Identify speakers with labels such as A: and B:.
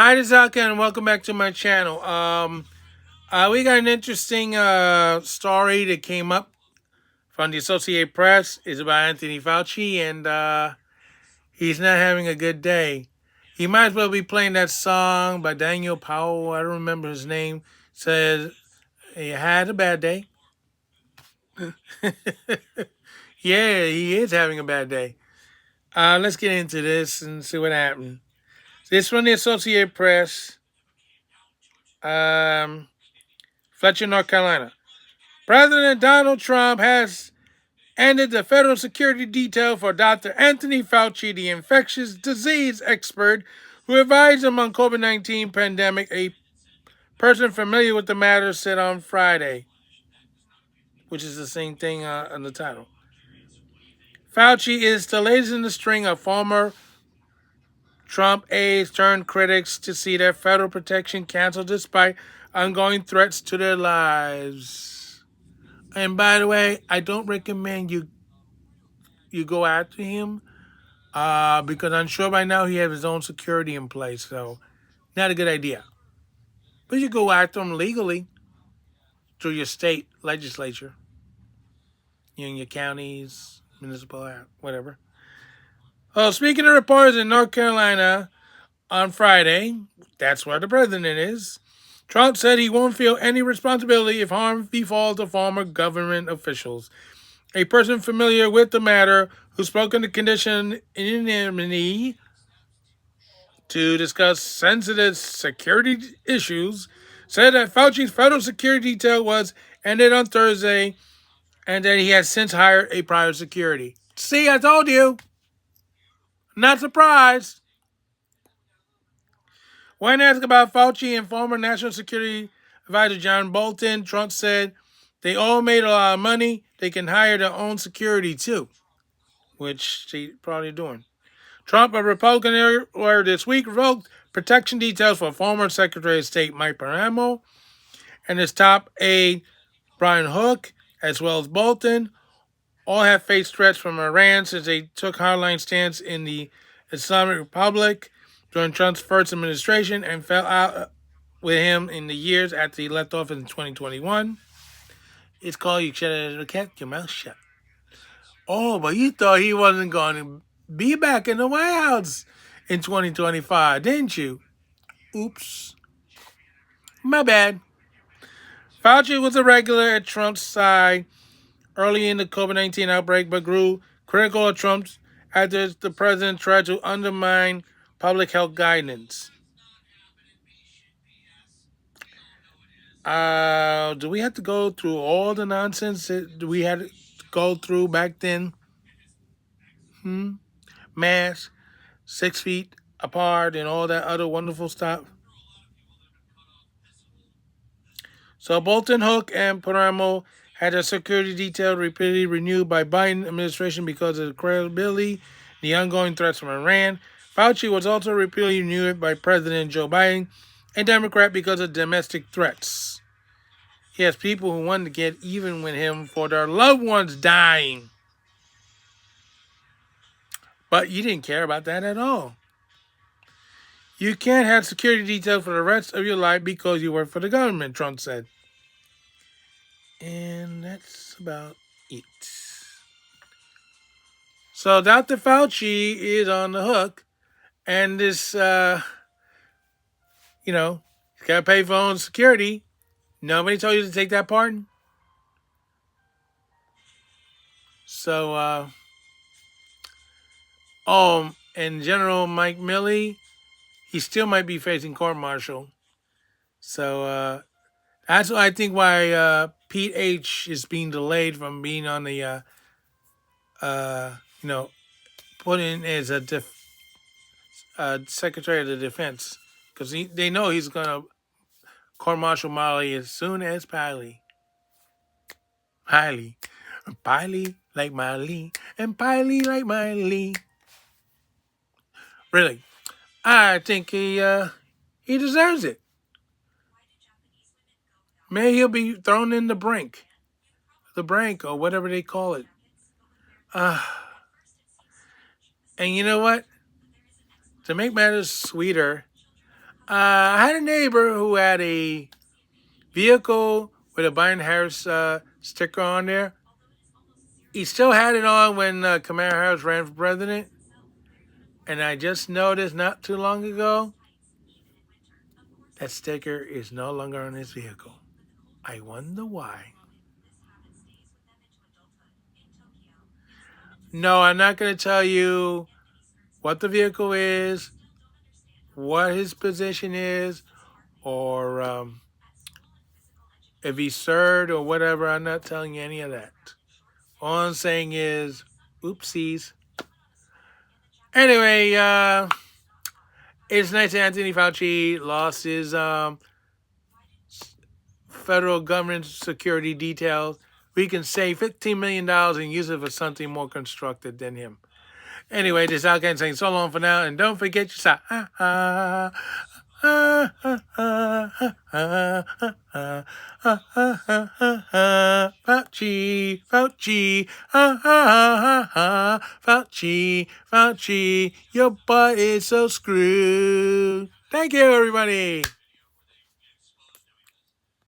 A: Hi, this is Alka, and welcome back to my channel. We got an interesting story that came up from the Associated Press. It's about Anthony Fauci, and he's not having a good day. He might as well be playing that song by Daniel Powell. I don't remember his name. Says he had a bad day. Yeah, he is having a bad day. Let's get into this and see what happened. This from the Associated Press, um, Fletcher, North Carolina. President Donald Trump has ended the federal security detail for Dr. Anthony Fauci, the infectious disease expert who advised him on COVID-19 pandemic. A person familiar with the matter said on Friday, which is the same thing on the title. Fauci is the latest in the string of former Trump aides turned critics to see their federal protection canceled despite ongoing threats to their lives. And by the way, I don't recommend you go after him because I'm sure by now he has his own security in place, so not a good idea. But you go after him legally through your state legislature, in your counties, municipal, whatever. Oh, speaking of reporters in North Carolina on Friday, that's where the president is. Trump said he won't feel any responsibility if harm befalls the former government officials. A person familiar with the matter who spoke on the condition anonymity to discuss sensitive security issues, said that Fauci's federal security detail was ended on Thursday and that he has since hired a private security. See, I told you. Not surprised. When asked about Fauci and former National Security Advisor John Bolton, Trump said they all made a lot of money. They can hire their own security too, which they probably doing. Trump, a Republican earlier this week, revoked protection details for former Secretary of State Mike Pompeo and his top aide Brian Hook, as well as Bolton. All have faced threats from Iran since they took hardline stance in the Islamic Republic during Trump's first administration and fell out with him in the years after he left office in 2021. It's called you should kept your mouth shut. Oh, but you thought he wasn't going to be back in the White House in 2025, didn't you? Oops. My bad. Fauci was a regular at Trump's side early in the COVID-19 outbreak, but grew critical of Trump's after the president tried to undermine public health guidance. Do we have to go through all the nonsense that we had to go through back then? Masks, 6 feet apart, and all that other wonderful stuff. So Bolton, Hook, and Palermo had their security detail repeatedly renewed by Biden administration because of the credibility, the ongoing threats from Iran. Fauci was also repeatedly renewed by President Joe Biden, a Democrat, because of domestic threats. He has people who want to get even with him for their loved ones dying. But you didn't care about that at all. You can't have security details for the rest of your life because you work for the government, Trump said. And that's about it. So Dr. Fauci is on the hook. And this, he's got to pay for his own security. Nobody told you to take that pardon. So, and General Mike Milley, he still might be facing court-martial. So, that's I think why Pete H is being delayed from being on the, put in as a Secretary of the Defense. Because they know he's going to court-martial Miley as soon as Piley. Piley like Miley, and Piley like Miley. Really, I think he deserves it. Maybe he'll be thrown in the brink, or whatever they call it. And you know what? To make matters sweeter, I had a neighbor who had a vehicle with a Biden Harris sticker on there. He still had it on when Kamala Harris ran for president. And I just noticed not too long ago that sticker is no longer on his vehicle. I wonder why. No, I'm not going to tell you what the vehicle is, what his position is, or if he served or whatever. I'm not telling you any of that. All I'm saying is, oopsies. Anyway, it's nice that Anthony Fauci lost his federal government security details. We can save $15 million and use it for something more constructive than him. Anyway, this is Alcan saying so long for now, and don't forget your side. Fauci, Fauci, Fauci, Fauci, your butt is so screwed. Thank you, everybody.